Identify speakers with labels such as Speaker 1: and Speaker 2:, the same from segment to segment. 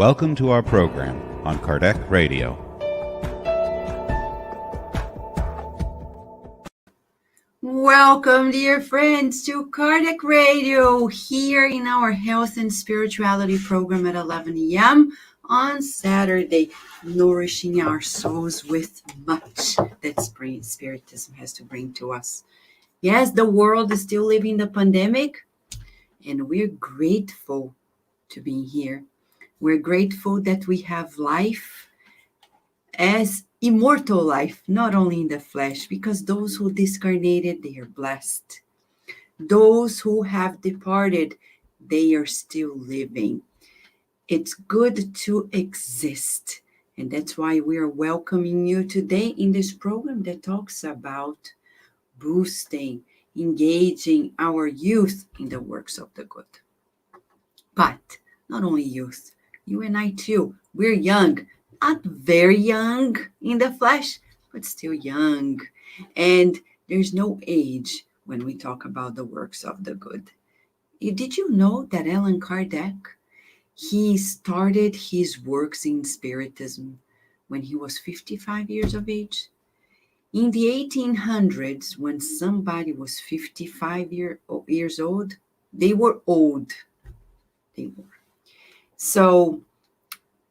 Speaker 1: Welcome to our program on Kardec Radio.
Speaker 2: Welcome, dear friends, to Kardec Radio, here in our Health and Spirituality program at 11 a.m. on Saturday, nourishing our souls with much that Spiritism has to bring to us. Yes, the world is still living the pandemic, and we're grateful to be here. We're grateful that we have life as immortal life, not only in the flesh, because those who discarnated, they are blessed. Those who have departed, they are still living. It's good to exist. And that's why we are welcoming you today in this program that talks about boosting, engaging our youth in the works of the good. But not only youth, you and I too, we're young. Not very young in the flesh, but still young. And there's no age when we talk about the works of the good. Did you know that Allan Kardec, he started his works in Spiritism when he was 55 years of age? In the 1800s, when somebody was 55 years old, they were old. They were. So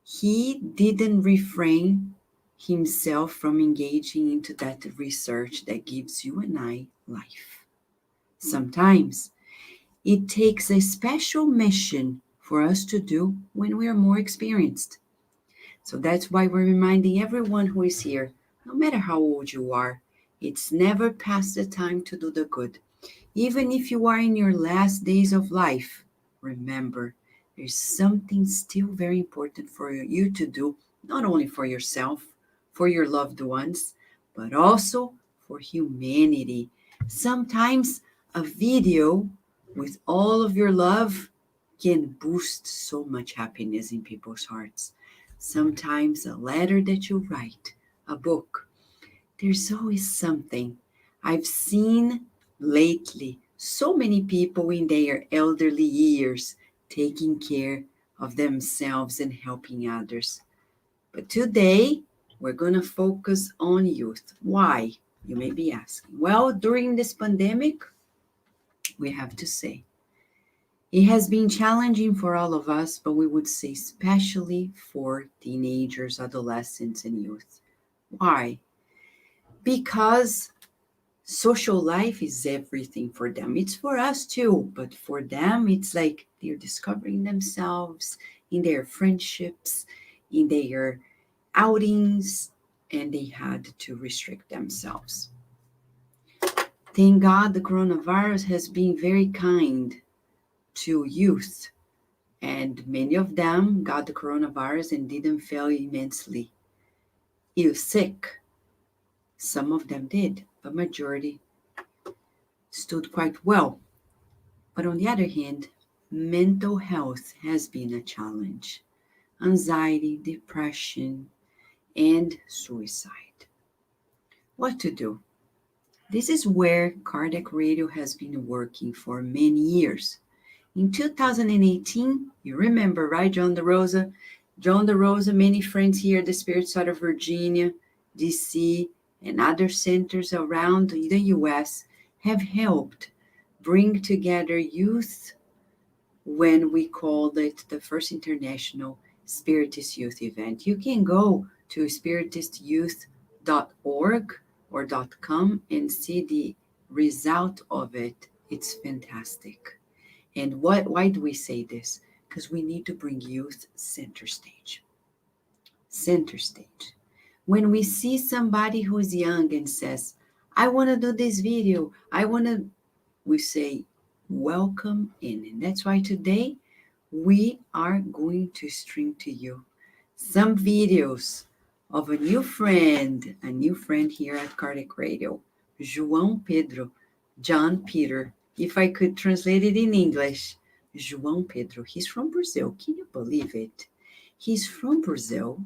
Speaker 2: he didn't refrain himself from engaging into that research that gives you and I life. Sometimes it takes a special mission for us to do when we are more experienced. So that's why we're reminding everyone who is here, no matter how old you are, it's never past the time to do the good. Even if you are in your last days of life, remember, there's something still very important for you to do, not only for yourself, for your loved ones, but also for humanity. Sometimes a video with all of your love can boost so much happiness in people's hearts. Sometimes a letter that you write, a book, there's always something. I've seen lately so many people in their elderly years taking care of themselves and helping others. But today, we're going to focus on youth. Why? You may be asking. Well, during this pandemic, we have to say, it has been challenging for all of us, but we would say especially for teenagers, adolescents, and youth. Why? Because social life is everything for them. It's for us too, but for them, it's like they're discovering themselves in their friendships, in their outings, and they had to restrict themselves. Thank God the coronavirus has been very kind to youth, and many of them got the coronavirus and didn't feel immensely sick. Some of them did, but majority stood quite well. But on the other hand, mental health has been a challenge. Anxiety, depression, and suicide. What to do? This is where Kardec Radio has been working for many years. In 2018, you remember, right, John DeRosa? John DeRosa, many friends here at the Spirit side of Virginia, DC, and other centers around the U.S. have helped bring together youth when we called it the first international Spiritist Youth event. You can go to spiritistyouth.org or .com and see the result of it. It's fantastic. And why do we say this? Because we need to bring youth center stage. Center stage. When we see somebody who's young and says, I want to do this video, we say, welcome in. And that's why today we are going to stream to you some videos of a new friend here at Kardec Radio, Joao Pedro, John Peter. If I could translate it in English, Joao Pedro, he's from Brazil. Can you believe it? He's from Brazil,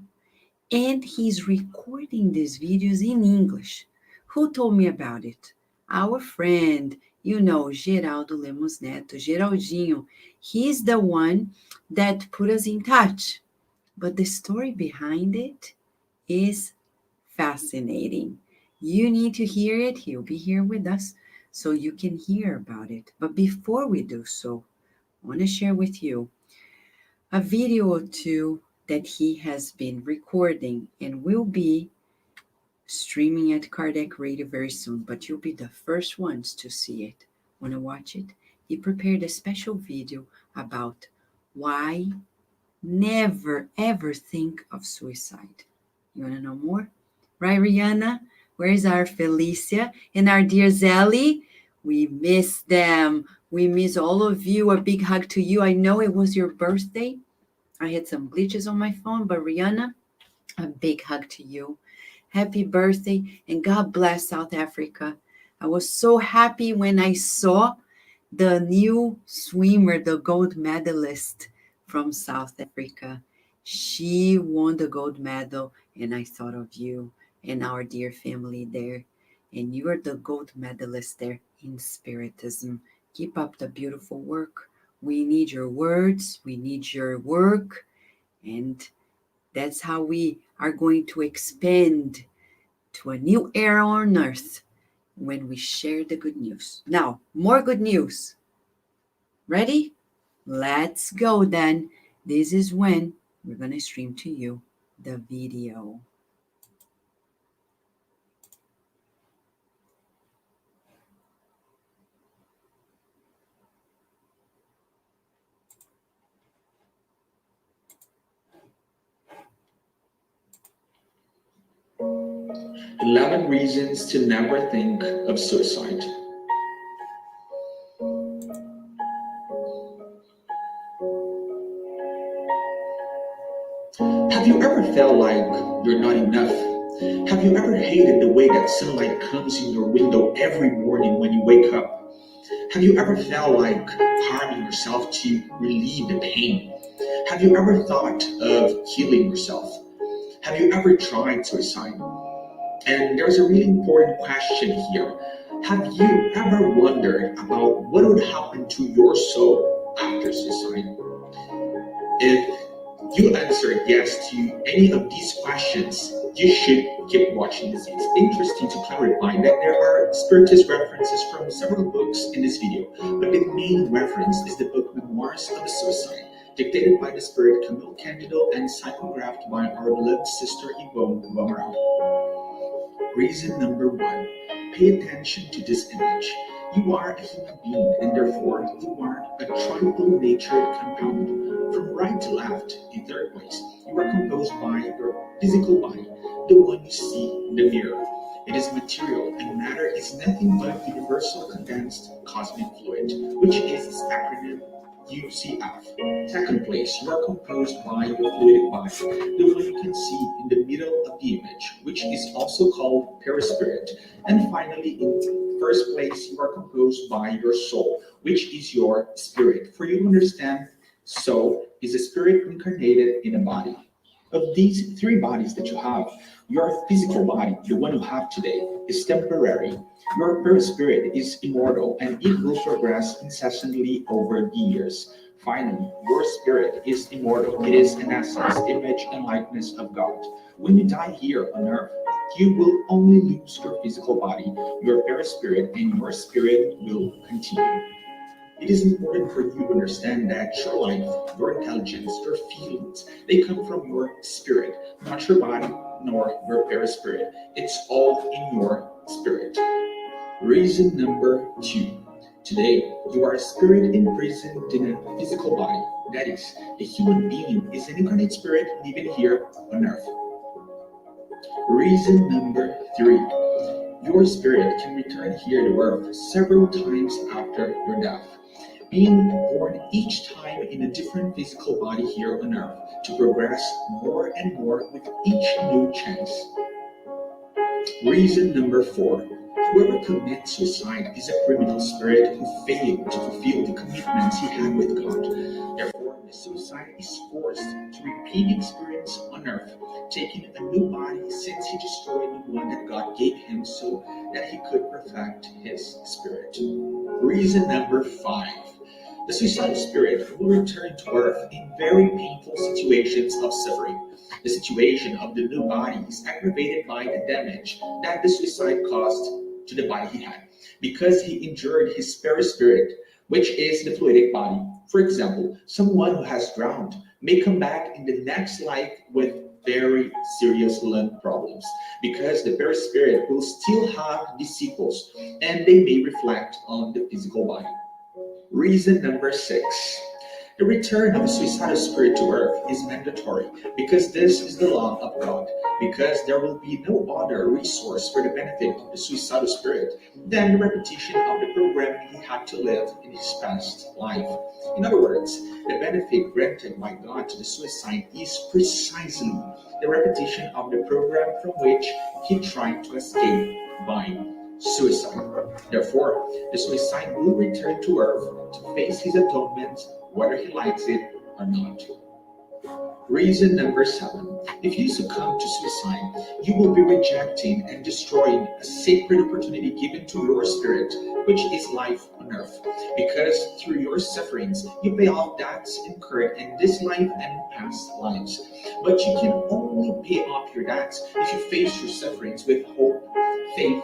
Speaker 2: and he's recording these videos in English. Who told me about it? Our friend, Geraldo Lemos Neto, Geraldinho. He's the one that put us in touch. but the story behind it is fascinating. You need to hear it. He'll be here with us so you can hear about it. But before we do so, I want to share with you a video or two that he has been recording and will be streaming at Kardec Radio very soon, but you'll be the first ones to see it. Want to watch it? He prepared a special video about why never ever think of suicide. You want to know more? Right, Rihanna? Where's our Felicia and our dear Zelly? We miss them. We miss all of you. A big hug to you. I know it was your birthday. I had some glitches on my phone, but Rihanna, a big hug to you. Happy birthday and God bless South Africa. I was so happy when I saw the new swimmer, the gold medalist from South Africa. She won the gold medal, and I thought of you and our dear family there. And you are the gold medalist there in Spiritism. Keep up the beautiful work. We need your words, we need your work, and that's how we are going to expand to a new era on earth when we share the good news. Now, more good news. Ready? Let's go then. This is when we're going to stream to you the video.
Speaker 3: "11 Reasons to Never Think of Suicide." Have you ever felt like you're not enough? Have you ever hated the way that sunlight comes in your window every morning when you wake up? Have you ever felt like harming yourself to relieve the pain? Have you ever thought of killing yourself? Have you ever tried suicide? And there's a really important question here. Have you ever wondered about what would happen to your soul after suicide? If you answered yes to any of these questions, you should keep watching this. It's interesting to clarify that there are Spiritist references from several books in this video, but the main reference is the book Memoirs of a Suicide, dictated by the Spirit Camille Candido and psychographed by our beloved sister Yvonne Wamara. Reason number 1, pay attention to this image. You are a human being, and therefore you are a triple natured compound. From right to left, in third place, you are composed by your physical body, the one you see in the mirror. It is material, and matter is nothing but universal condensed cosmic fluid, which is its acronym UCF. Second place, you are composed by your fluidic body, the one you can see in the middle of the image, which is also called perispirit. And finally, in first place, you are composed by your soul, which is your spirit. For you to understand, soul is a spirit incarnated in a body. Of these 3 bodies that you have, your physical body, the one you have today, is temporary. Your perispirit is immortal, and it will progress incessantly over the years. Finally, your spirit is immortal. It is, in essence, image and likeness of God. When you die here on earth, you will only lose your physical body, your perispirit, and your spirit will continue. It is important for you to understand that your life, your intelligence, your feelings, they come from your spirit, not your body nor your perispirit. It's all in your spirit. Reason number 2. Today, you are a spirit imprisoned in a physical body. That is, a human being is an incarnate spirit living here on earth. Reason number 3. Your spirit can return here to earth several times after your death, being born each time in a different physical body here on earth to progress more and more with each new chance. Reason number 4. Whoever commits suicide is a criminal spirit who failed to fulfill the commitments he had with God. Therefore, the suicide is forced to repeat the experience on earth, taking a new body since he destroyed the one that God gave him so that he could perfect his spirit. Reason number 5. The suicidal spirit will return to earth in very painful situations of suffering. The situation of the new body is aggravated by the damage that the suicide caused to the body he had, because he injured his perispirit, which is the fluidic body. For example, someone who has drowned may come back in the next life with very serious lung problems, because the perispirit will still have disciples and they may reflect on the physical body. Reason number 6. The return of a suicidal spirit to earth is mandatory, because this is the law of God, because there will be no other resource for the benefit of the suicidal spirit than the repetition of the program he had to live in his past life. In other words, the benefit granted by God to the suicide is precisely the repetition of the program from which he tried to escape by suicide. Therefore, the suicide will return to earth to face his atonement, whether he likes it or not. Reason number 7. If you succumb to suicide, you will be rejecting and destroying a sacred opportunity given to your spirit, which is life on earth. Because through your sufferings, you pay off debts incurred in this life and in past lives. But you can only pay off your debts if you face your sufferings with hope, faith,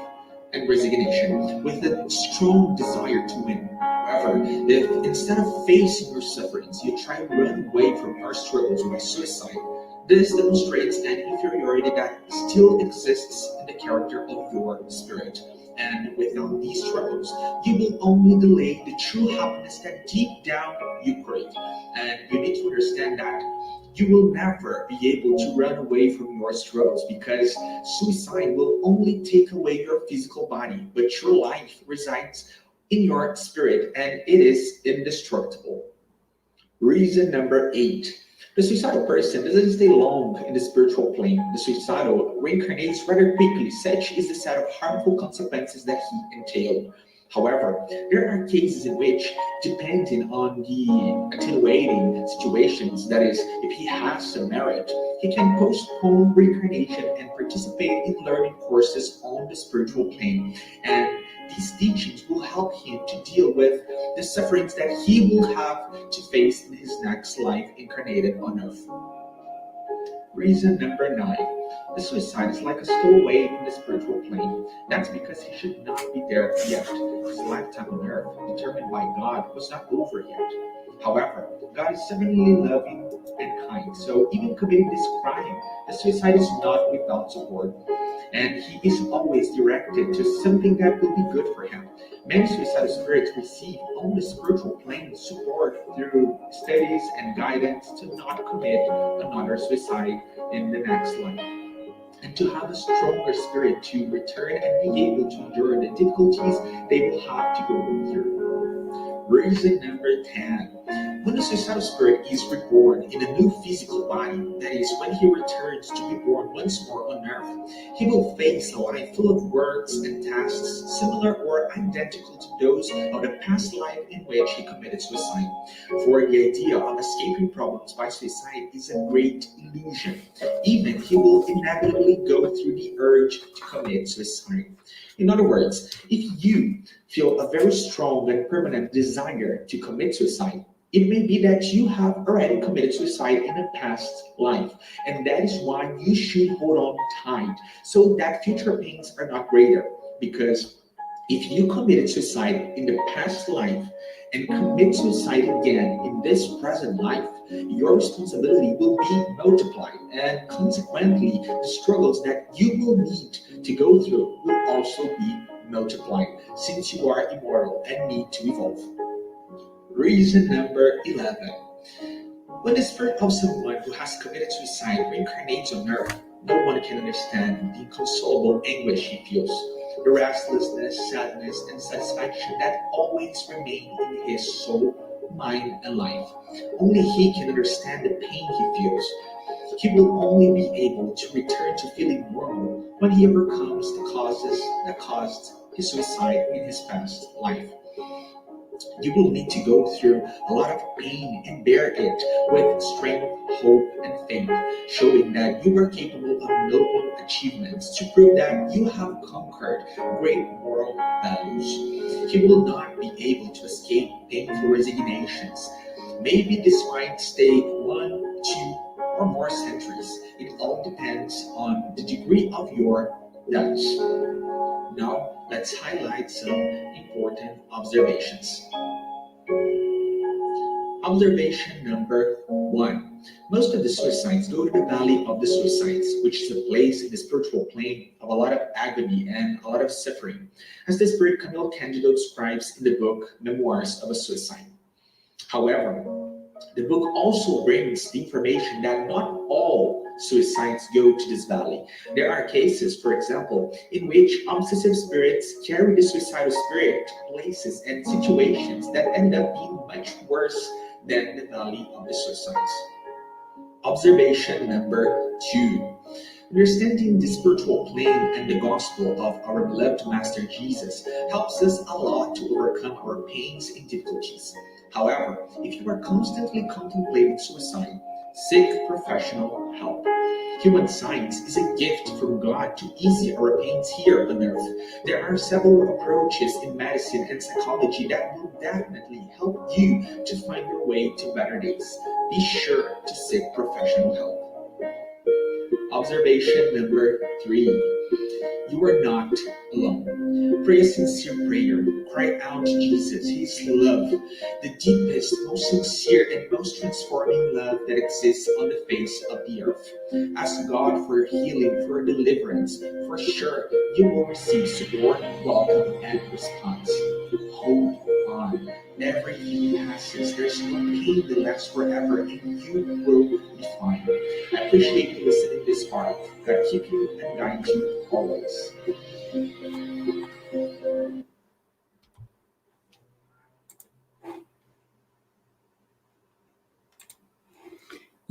Speaker 3: and resignation, with a strong desire to win. However, if instead of facing your sufferings, you try to run away from your struggles by suicide, this demonstrates an inferiority that still exists in the character of your spirit. And without these struggles, you will only delay the true happiness that deep down you crave. And you need to understand that you will never be able to run away from your struggles, because suicide will only take away your physical body, but your life resides in your spirit and it is indestructible. Reason number 8. The suicidal person doesn't stay long in the spiritual plane. The suicidal reincarnates rather quickly. Such is the set of harmful consequences that he entailed. However, there are cases in which, depending on the attenuating situations, that is, if he has some merit, he can postpone reincarnation and participate in learning courses on the spiritual plane. And these teachings will help him to deal with the sufferings that he will have to face in his next life incarnated on earth. Reason number 9. The suicide is like a stowaway in the spiritual plane. That's because he should not be there yet. His lifetime on earth, determined by God, was not over yet. However, God is severely loving and kind, so even committing this crime, the suicide is not without support. And he is always directed to something that will be good for him. Many suicidal spirits receive on the spiritual plane support through studies and guidance to not commit another suicide in the next life, and to have a stronger spirit to return and be able to endure the difficulties they will have to go through. Reason number 10. When the suicidal spirit is reborn in a new physical body, that is, when he returns to be born once more on earth, he will face a life full of works and tasks similar or identical to those of the past life in which he committed suicide. For the idea of escaping problems by suicide is a great illusion. Even he will inevitably go through the urge to commit suicide. In other words, if you feel a very strong and permanent desire to commit suicide, it may be that you have already committed suicide in a past life, and that is why you should hold on tight so that future pains are not greater. Because if you committed suicide in the past life and commit suicide again in this present life, your responsibility will be multiplied, and consequently, the struggles that you will need to go through will also be multiplied, since you are immortal and need to evolve. Reason number 11. When the spirit of someone who has committed suicide reincarnates on earth, no one can understand the inconsolable anguish he feels, the restlessness, sadness, and satisfaction that always remain in his soul, mind, and life. Only he can understand the pain he feels. He will only be able to return to feeling normal when he overcomes the causes that caused his suicide in his past life. You will need to go through a lot of pain and bear it with strength, hope, and faith, showing that you are capable of noble achievements to prove that you have conquered great moral values. You will not be able to escape painful resignations. Maybe this might stay 1, 2, or more centuries. It all depends on the degree of your doubts. Now, let's highlight some important observations. Observation number 1. Most of the suicides go to the valley of the suicides, which is a place in the spiritual plane of a lot of agony and a lot of suffering, as the spirit Camille Candido describes in the book Memoirs of a Suicide. However, the book also brings the information that not all suicides go to this valley. There are cases, for example, in which obsessive spirits carry the suicidal spirit to places and situations that end up being much worse than the valley of the suicides. Observation number 2. Understanding the spiritual plane and the gospel of our beloved Master Jesus helps us a lot to overcome our pains and difficulties. However, if you are constantly contemplating suicide, seek professional help. Human science is a gift from God to ease our pains here on earth. There are several approaches in medicine and psychology that will definitely help you to find your way to better days. Be sure to seek professional help. Observation number 3. You are not alone. Pray a sincere prayer. Cry out to Jesus, His love, the deepest, most sincere, and most transforming love that exists on the face of the earth. Ask God for healing, for deliverance. For sure, you will receive support, welcome, and response. Hold on. Everything passes. There's no pain that lasts forever, and you will be fine. I appreciate you listening this far. God keep you and guide you always.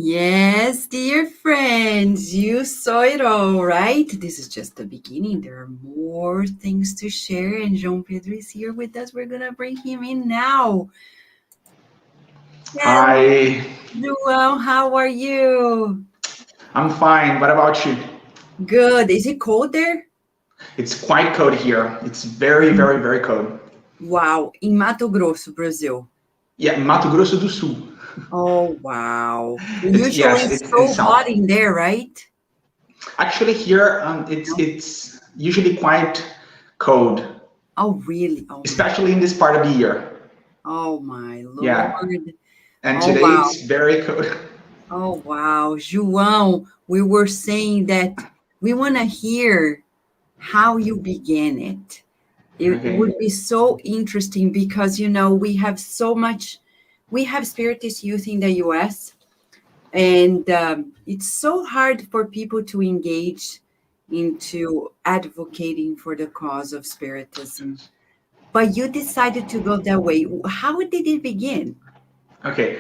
Speaker 2: Yes, dear friends, you saw it all, right? This is just the beginning. There are more things to share, and João Pedro is here with us. We're going to bring him in now.
Speaker 4: Hi,
Speaker 2: João, how are you?
Speaker 4: I'm fine. What about you?
Speaker 2: Good. Is it cold there?
Speaker 4: It's quite cold here. It's very, very, very cold.
Speaker 2: Wow. In Mato Grosso, Brazil.
Speaker 4: Yeah, Mato Grosso do Sul.
Speaker 2: Oh, wow.
Speaker 4: Yes,
Speaker 2: Usually
Speaker 4: it's
Speaker 2: it's
Speaker 4: in
Speaker 2: so
Speaker 4: south.
Speaker 2: hot in there, right?
Speaker 4: Actually, here it's usually quite cold,
Speaker 2: Oh, really?
Speaker 4: especially in this part of the year.
Speaker 2: Oh, my
Speaker 4: Yeah,
Speaker 2: Lord.
Speaker 4: and
Speaker 2: Oh,
Speaker 4: today
Speaker 2: wow.
Speaker 4: it's very cold.
Speaker 2: Oh, wow. João, we were saying that we want to hear how you began it. It would
Speaker 4: Okay.
Speaker 2: be so interesting because, we have so much, we have Spiritist youth in the US, and it's so hard for people to engage into advocating for the cause of Spiritism. But you decided to go that way. How did it begin?
Speaker 4: Okay.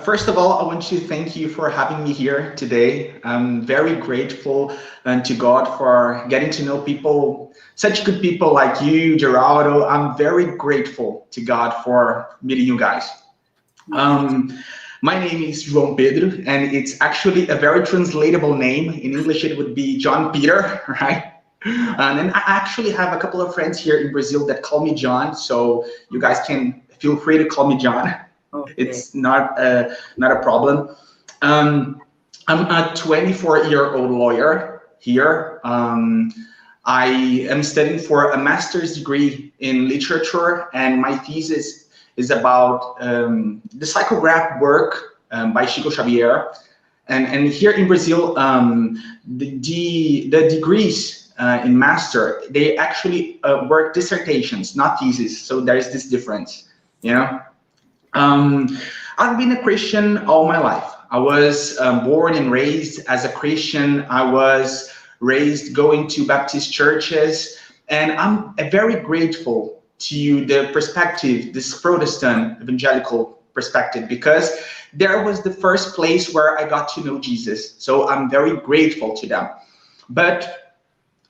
Speaker 4: First of all, I want to thank you for having me here today. I'm very grateful to God for getting to know people, such good people like you, Geraldo. I'm very grateful to God for meeting you guys. My name is Joao Pedro, and it's actually a very translatable name. In English, it would be John Peter, right? And then I actually have a couple of friends here in Brazil that call me John, so you guys can feel free to call me John.
Speaker 2: Okay.
Speaker 4: It's not a problem. I'm a 24-year-old lawyer here. I am studying for a master's degree in literature, and my thesis is about the psychograph work by Chico Xavier. And here in Brazil, the degrees in master, they actually work dissertations, not theses. So there's this difference, you know. I've been a Christian all my life. I was born and raised as a Christian. I was raised going to Baptist churches, and I'm very grateful to the perspective, this Protestant evangelical perspective, because there was the first place where I got to know Jesus. So I'm very grateful to them. But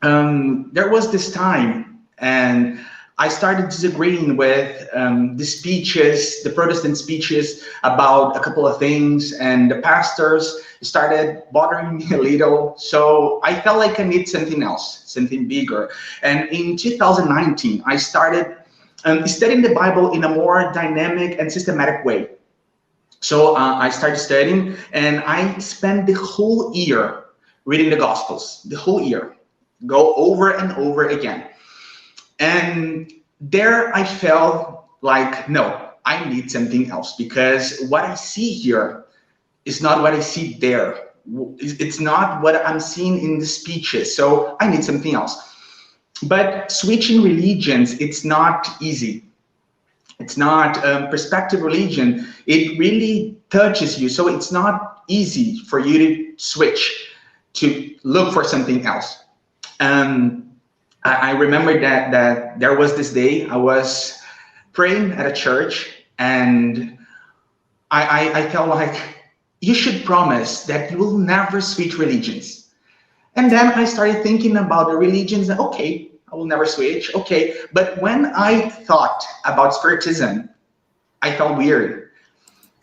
Speaker 4: there was this time, and I started disagreeing with the Protestant speeches about a couple of things, and the pastors started bothering me a little. So I felt like I need something else, something bigger. And in 2019, I started studying the Bible in a more dynamic and systematic way. So I started studying, and I spent the whole year reading the Gospels, the whole year, go over and over again. And there I felt like, no, I need something else, because what I see here is not what I see there. It's not what I'm seeing in the speeches. So I need something else. But switching religions, it's not easy. It's not perspective religion. It really touches you. So it's not easy for you to switch, to look for something else. I remember that there was this day I was praying at a church, and I felt like, you should promise that you will never switch religions. And then I started thinking about the religions, and okay, I will never switch, okay. But when I thought about Spiritism, I felt weird.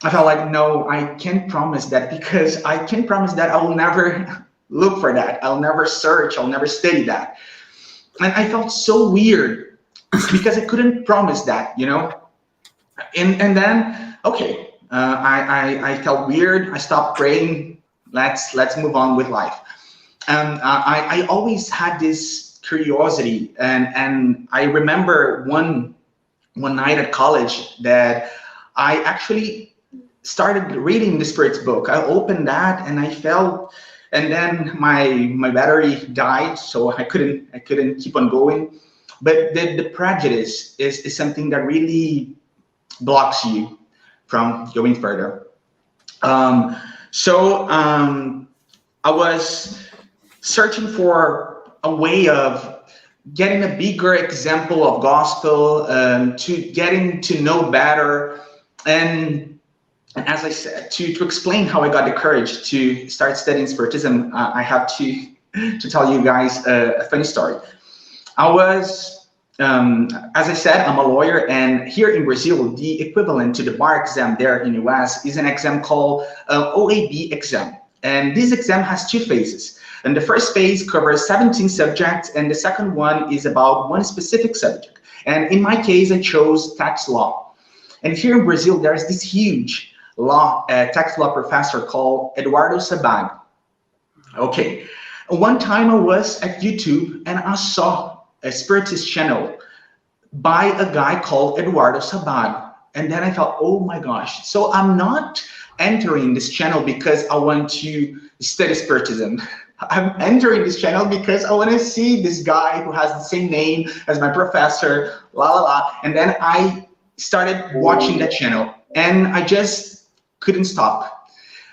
Speaker 4: I felt like, no, I can't promise that, because I can't promise that I will never look for that. I'll never search, I'll never study that. And I felt so weird because I couldn't promise that, you know? And then, okay, I felt weird. I stopped praying. Let's move on with life. And I always had this curiosity. And I remember one night at college that I actually started reading the Spirit's book. I opened that and I felt, and then my battery died, so I couldn't keep on going. But the prejudice is something that really blocks you from going further. So I was searching for a way of getting a bigger example of gospel, to getting to know better. And as I said, to explain how I got the courage to start studying Spiritism, I have to tell you guys a funny story. I was, as I said, I'm a lawyer, and here in Brazil, the equivalent to the bar exam there in the US is an exam called OAB exam. And this exam has two phases. And the first phase covers 17 subjects, and the second one is about one specific subject. And in my case, I chose tax law. And here in Brazil, there's this huge tax law professor called Eduardo Sabag. Okay, one time I was at YouTube and I saw a Spiritist channel by a guy called Eduardo Sabag. And then I thought, oh my gosh. So I'm not entering this channel because I want to study Spiritism. I'm entering this channel because I want to see this guy who has the same name as my professor, la la la. And then I started watching that channel and I just couldn't stop.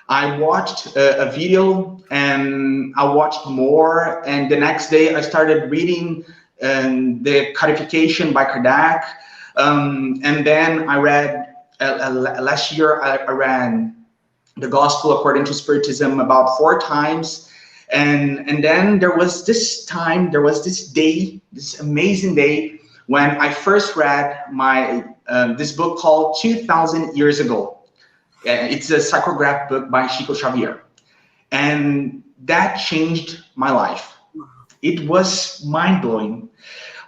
Speaker 4: I watched a video and I watched more, and the next day I started reading the codification by Kardec, and then I read last year I read the Gospel according to Spiritism about 4 times, and then there was this day, this amazing day when I first read this book called 2000 Years Ago. It's a psychograph book by Chico Xavier. And that changed my life. It was mind-blowing.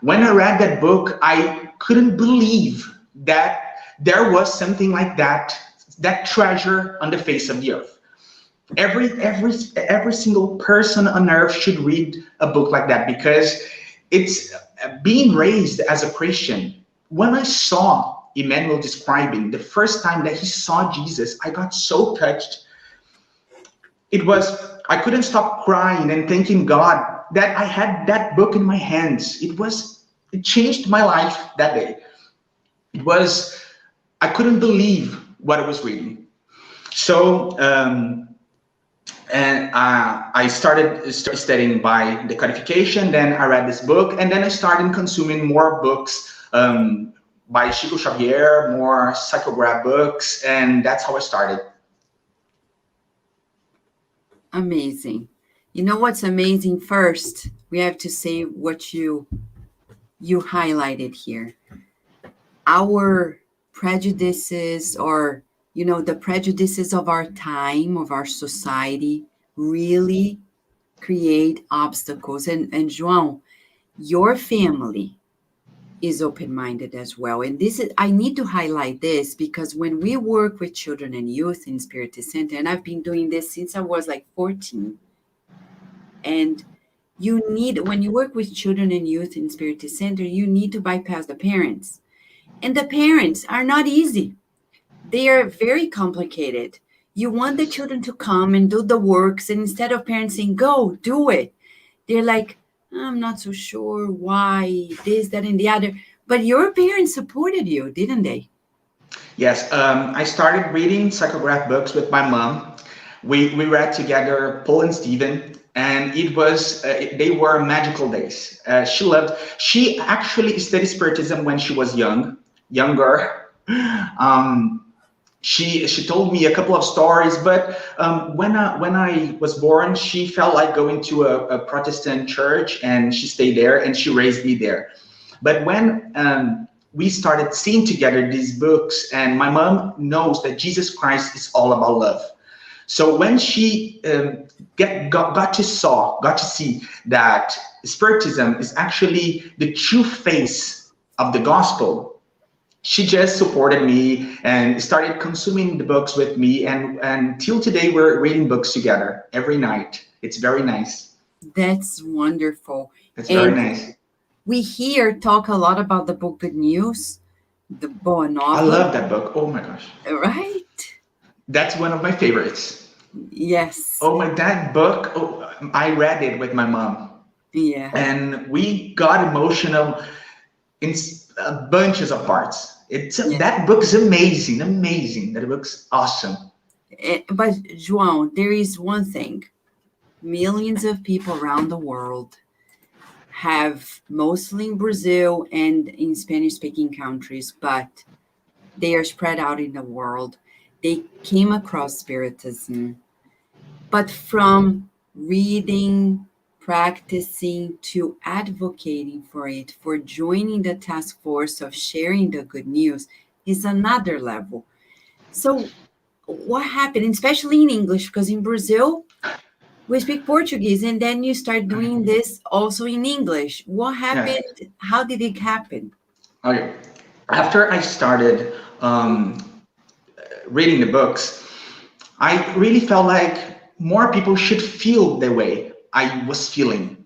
Speaker 4: When I read that book, I couldn't believe that there was something like that treasure on the face of the earth. Every single person on earth should read a book like that, because it's being raised as a Christian. When I saw Emmanuel describing the first time that he saw Jesus, I got so touched. I couldn't stop crying and thanking God that I had that book in my hands. It changed my life that day. I couldn't believe what I was reading. So, and I started studying by the codification, then I read this book, and then I started consuming more books, by Chico Xavier, more psychograph books, and that's how I started.
Speaker 2: Amazing. You know what's amazing? First, we have to say what you you highlighted here. Our prejudices, or, the prejudices of our time, of our society, really create obstacles. And João, your family is open-minded as well. And I need to highlight this because when we work with children and youth in Spiritist Center, and I've been doing this since I was like 14, and when you work with children and youth in Spiritist Center, you need to bypass the parents. And the parents are not easy. They are very complicated. You want the children to come and do the works, and instead of parents saying, go, do it, they're like, I'm not so sure why, this, that, and the other. But your parents supported you, didn't they?
Speaker 4: Yes, I started reading psychograph books with my mom. We read together Paul and Stephen, and it was they were magical days. She actually studied Spiritism when she was younger. She told me a couple of stories, but when I was born, she felt like going to a Protestant church, and she stayed there, and she raised me there. But when we started seeing together these books, and my mom knows that Jesus Christ is all about love. So when she got to see that Spiritism is actually the true face of the gospel, she just supported me and started consuming the books with me. And till today, we're reading books together every night. It's very nice.
Speaker 2: That's wonderful.
Speaker 4: It's very nice.
Speaker 2: We here talk a lot about the book Good News, the Boa Nova.
Speaker 4: I love that book. Oh my gosh.
Speaker 2: Right?
Speaker 4: That's one of my favorites.
Speaker 2: Yes.
Speaker 4: That book, I read it with my mom.
Speaker 2: Yeah.
Speaker 4: And we got emotional in bunches of parts. That book's amazing. That book's awesome.
Speaker 2: But João, there is one thing. Millions of people around the world have, mostly in Brazil and in Spanish-speaking countries, but they are spread out in the world. They came across Spiritism, but from reading, practicing, to advocating for it, for joining the task force of sharing the good news is another level. So what happened, especially in English, because in Brazil, we speak Portuguese, and then you start doing this also in English. What happened? Yes. How did it happen?
Speaker 4: Okay. After I started reading the books, I really felt like more people should feel the way I was feeling,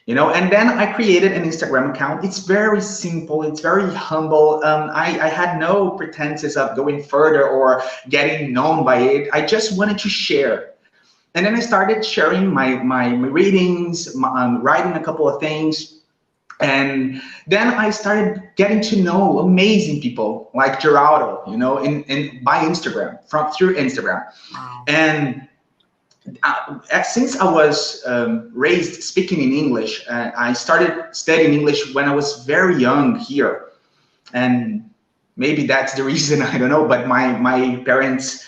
Speaker 4: and then I created an Instagram account. It's very simple. It's very humble. I had no pretenses of going further or getting known by it. I just wanted to share. And then I started sharing my readings, writing a couple of things. And then I started getting to know amazing people like Joao, by Instagram, through Instagram.
Speaker 2: Wow.
Speaker 4: And since I was raised speaking in English, I started studying English when I was very young here. And maybe that's the reason, I don't know, but my parents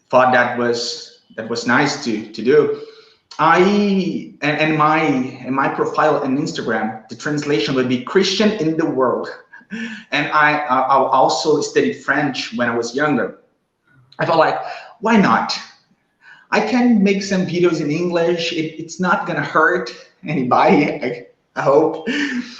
Speaker 4: thought that was nice to do. And my profile on Instagram, the translation would be Christian in the world. And I also studied French when I was younger. I felt like, why not? I can make some videos in English. It's not gonna hurt anybody, I hope.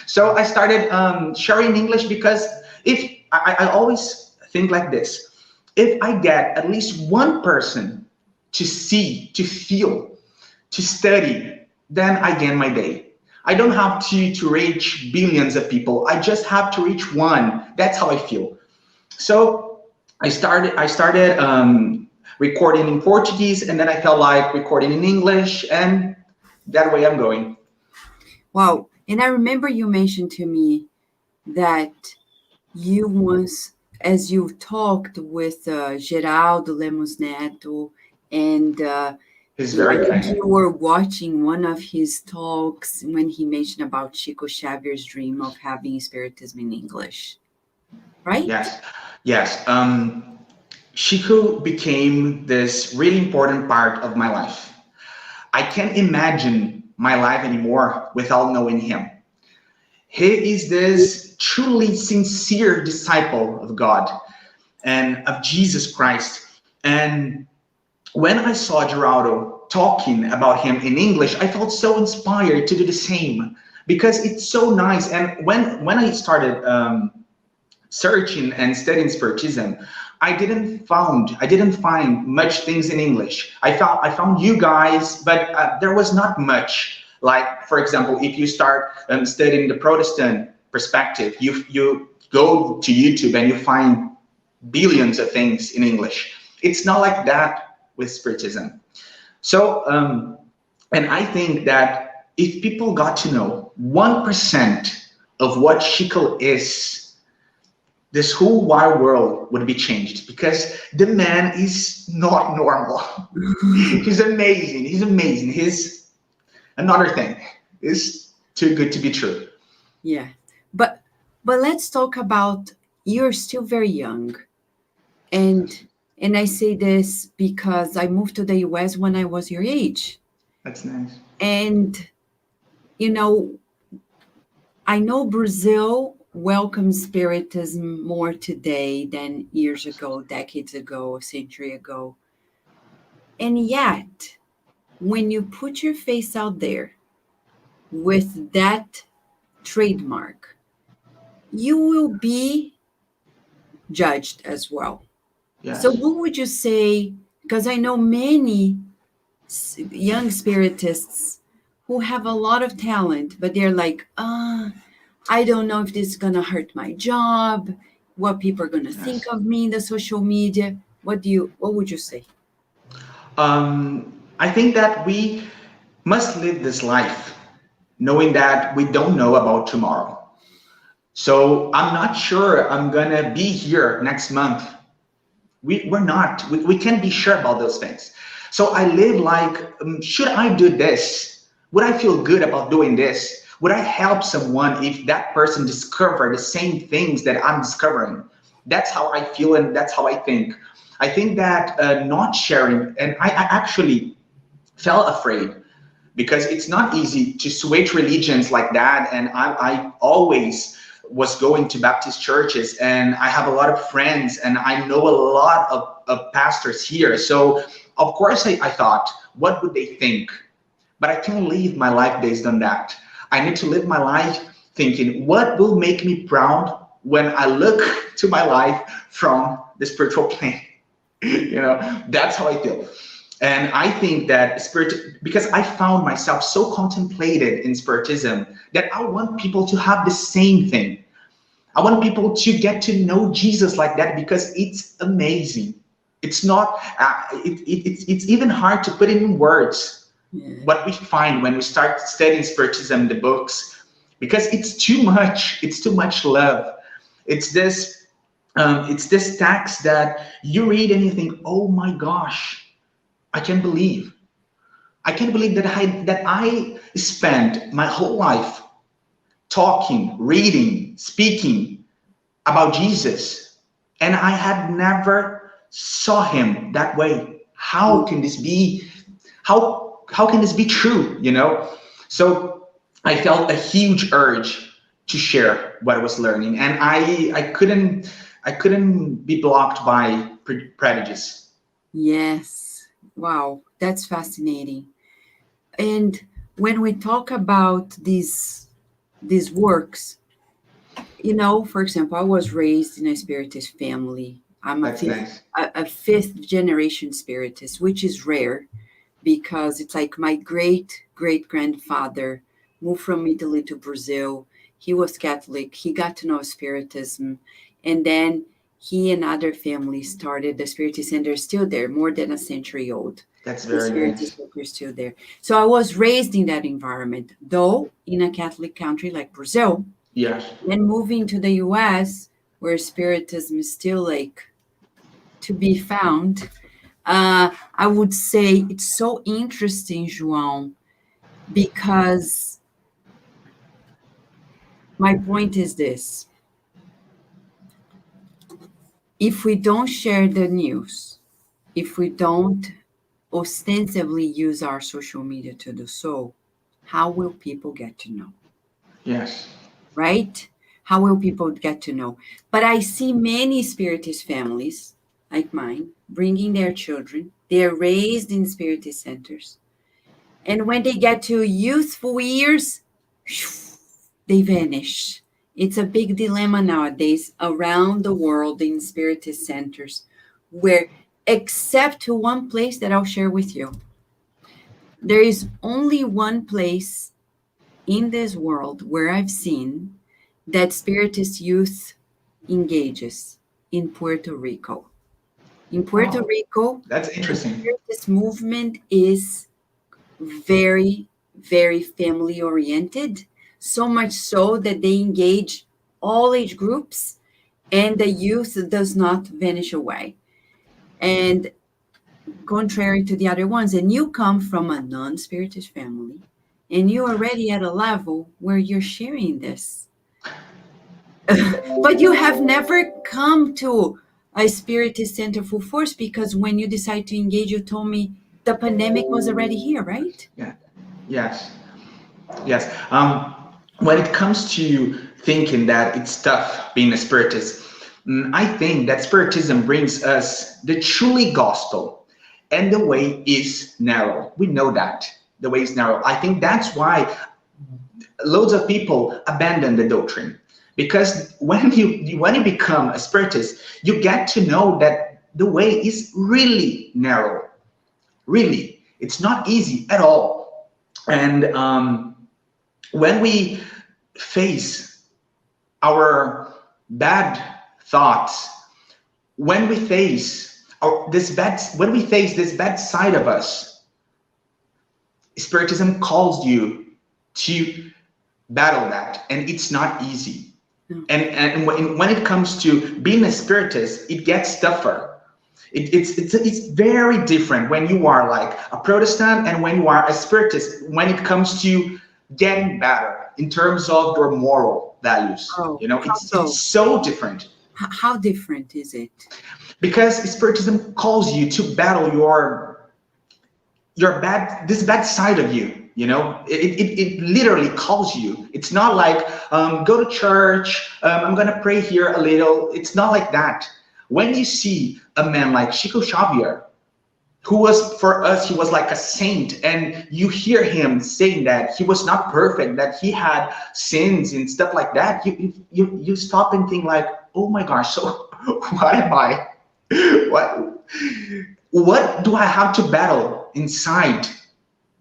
Speaker 4: So I started sharing English because if I always think like this, if I get at least one person to see, to feel, to study, then I gain my day. I don't have to reach billions of people. I just have to reach one. That's how I feel. So I started recording in Portuguese, and then I felt like recording in English, and that way I'm going.
Speaker 2: Wow. And I remember you mentioned to me that you once, as you talked with Geraldo Lemos Neto, and
Speaker 4: he's very kind.
Speaker 2: You were watching one of his talks when he mentioned about Chico Xavier's dream of having Spiritism in English, right?
Speaker 4: Yes. Chico became this really important part of my life. I can't imagine my life anymore without knowing him. He is this truly sincere disciple of God and of Jesus Christ. And when I saw Geraldo talking about him in English, I felt so inspired to do the same because it's so nice. And when I started searching and studying Spiritism, I didn't find much things in English. I found you guys, but there was not much. Like, for example, if you start studying the Protestant perspective, you go to YouTube and you find billions of things in English. It's not like that with Spiritism. So, and I think that if people got to know 1% of what Chico is, this whole wide world would be changed, because the man is not normal. He's amazing. He's amazing. He's another thing. It's too good to be true.
Speaker 2: Yeah, but let's talk about, you're still very young, and I say this because I moved to the US when I was your age.
Speaker 4: That's nice.
Speaker 2: And I know Brazil welcomes Spiritism more today than years ago, decades ago, a century ago. And yet, when you put your face out there with that trademark, you will be judged as well.
Speaker 4: Yes.
Speaker 2: So what would you say? Because I know many young Spiritists who have a lot of talent, but they're like, I don't know if this is going to hurt my job, what people are going to think of me in the social media. What would you say?
Speaker 4: I think that we must live this life knowing that we don't know about tomorrow. So I'm not sure I'm gonna be here next month. We're not. We can't be sure about those things. So I live like, should I do this? Would I feel good about doing this? Would I help someone if that person discovered the same things that I'm discovering? That's how I feel, and that's how I think. I think that not sharing, and I actually felt afraid, because it's not easy to switch religions like that. And I always was going to Baptist churches, and I have a lot of friends, and I know a lot of pastors here. So of course I thought, what would they think? But I can't live my life based on that. I need to live my life thinking, what will make me proud when I look to my life from the spiritual plane? That's how I feel. And I think that because I found myself so contemplated in Spiritism, that I want people to have the same thing. I want people to get to know Jesus like that, because it's amazing. It's not, it's even hard to put it in words, what we find when we start studying Spiritism, the books, because it's too much love. It's this text that you read and you think, oh my gosh, I can't believe that I spent my whole life talking, reading, speaking about Jesus, and I had never saw him that way. How can this be? How can this be true? So I felt a huge urge to share what I was learning, and I couldn't be blocked by prejudice.
Speaker 2: Yes. Wow, that's fascinating. And when we talk about these works, for example, I was raised in a Spiritist family. I'm a fifth generation Spiritist, which is rare, because it's like my great grandfather moved from Italy to Brazil. He was Catholic. He got to know Spiritism, and then he and other families started the Spiritist, and they're still there, more than a century old.
Speaker 4: That's very
Speaker 2: Spiritist
Speaker 4: nice.
Speaker 2: are still there. So I was raised in that environment, though in a Catholic country like Brazil.
Speaker 4: Yes.
Speaker 2: Then moving to the US, where Spiritism is still like to be found, I would say it's so interesting, João, because my point is this. If we don't share the news, if we don't ostensibly use our social media to do so, how will people get to know?
Speaker 4: Yes.
Speaker 2: right? How will people get to know? But I see many Spiritist families like mine bringing their children. They're raised in Spiritist centers. And when they get to youthful years, they vanish. It's a big dilemma nowadays around the world in Spiritist centers, where, except to one place that I'll share with you, there is only one place in this world where I've seen that Spiritist youth engages in Puerto Rico. In Puerto
Speaker 4: Oh,
Speaker 2: Rico,
Speaker 4: that's
Speaker 2: the
Speaker 4: interesting.
Speaker 2: Spiritist movement is very, very family oriented, so much so that they engage all age groups and the youth does not vanish away. And contrary to the other ones, and you come from a non-Spiritist family and you're already at a level where you're sharing this. But you have never come to a Spiritist center full force because when you decide to engage, you told me the pandemic was already here, right?
Speaker 4: Yeah. Yes. Yes. When it comes to thinking that it's tough being a Spiritist, I think that Spiritism brings us the truly gospel, and the way is narrow. We know that the way is narrow. I think that's why loads of people abandon the doctrine, because when you become a Spiritist, you get to know that the way is really narrow. Really, it's not easy at all. And when we face our bad thoughts, when we face this bad side of us, Spiritism calls you to battle that, and it's not easy. And when it comes to being a Spiritist, it gets tougher. It's very different when you are like a Protestant and when you are a Spiritist, when it comes to getting better in terms of your moral values.
Speaker 2: Oh,
Speaker 4: it's so different.
Speaker 2: How different is it?
Speaker 4: Because Spiritism calls you to battle this bad side of you. It literally calls you. It's not like go to church, I'm gonna pray here a little. It's not like that. When you see a man like Chico Xavier, who was, for us, he was like a saint, and you hear him saying that he was not perfect, that he had sins and stuff like that, you stop and think like, oh my gosh, so what am I? What do I have to battle inside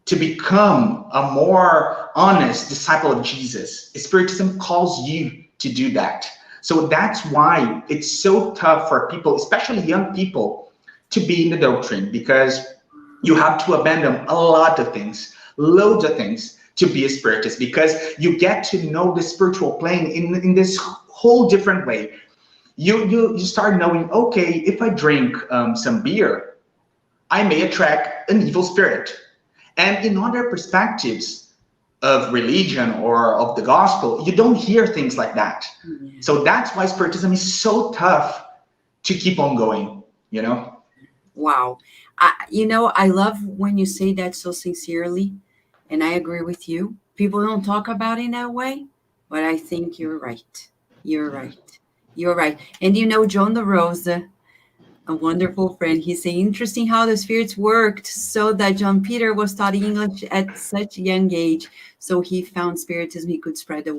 Speaker 4: to become a more honest disciple of Jesus? Spiritism calls you to do that. So that's why it's so tough for people, especially young people, to be in the doctrine, because you have to abandon a lot of things, loads of things, to be a Spiritist, because you get to know the spiritual plane in this whole different way. You start knowing, okay, if I drink some beer, I may attract an evil spirit. And in other perspectives of religion or of the gospel, you don't hear things like that. Yeah. So that's why Spiritism is so tough to keep on going,
Speaker 2: Wow. I love when you say that so sincerely, and I agree with you. People don't talk about it that way, but I think you're right. You're right. And John the Rosa, a wonderful friend, he's saying, interesting how the spirits worked so that John Peter was taught English at such a young age. So he found Spiritism, he could spread the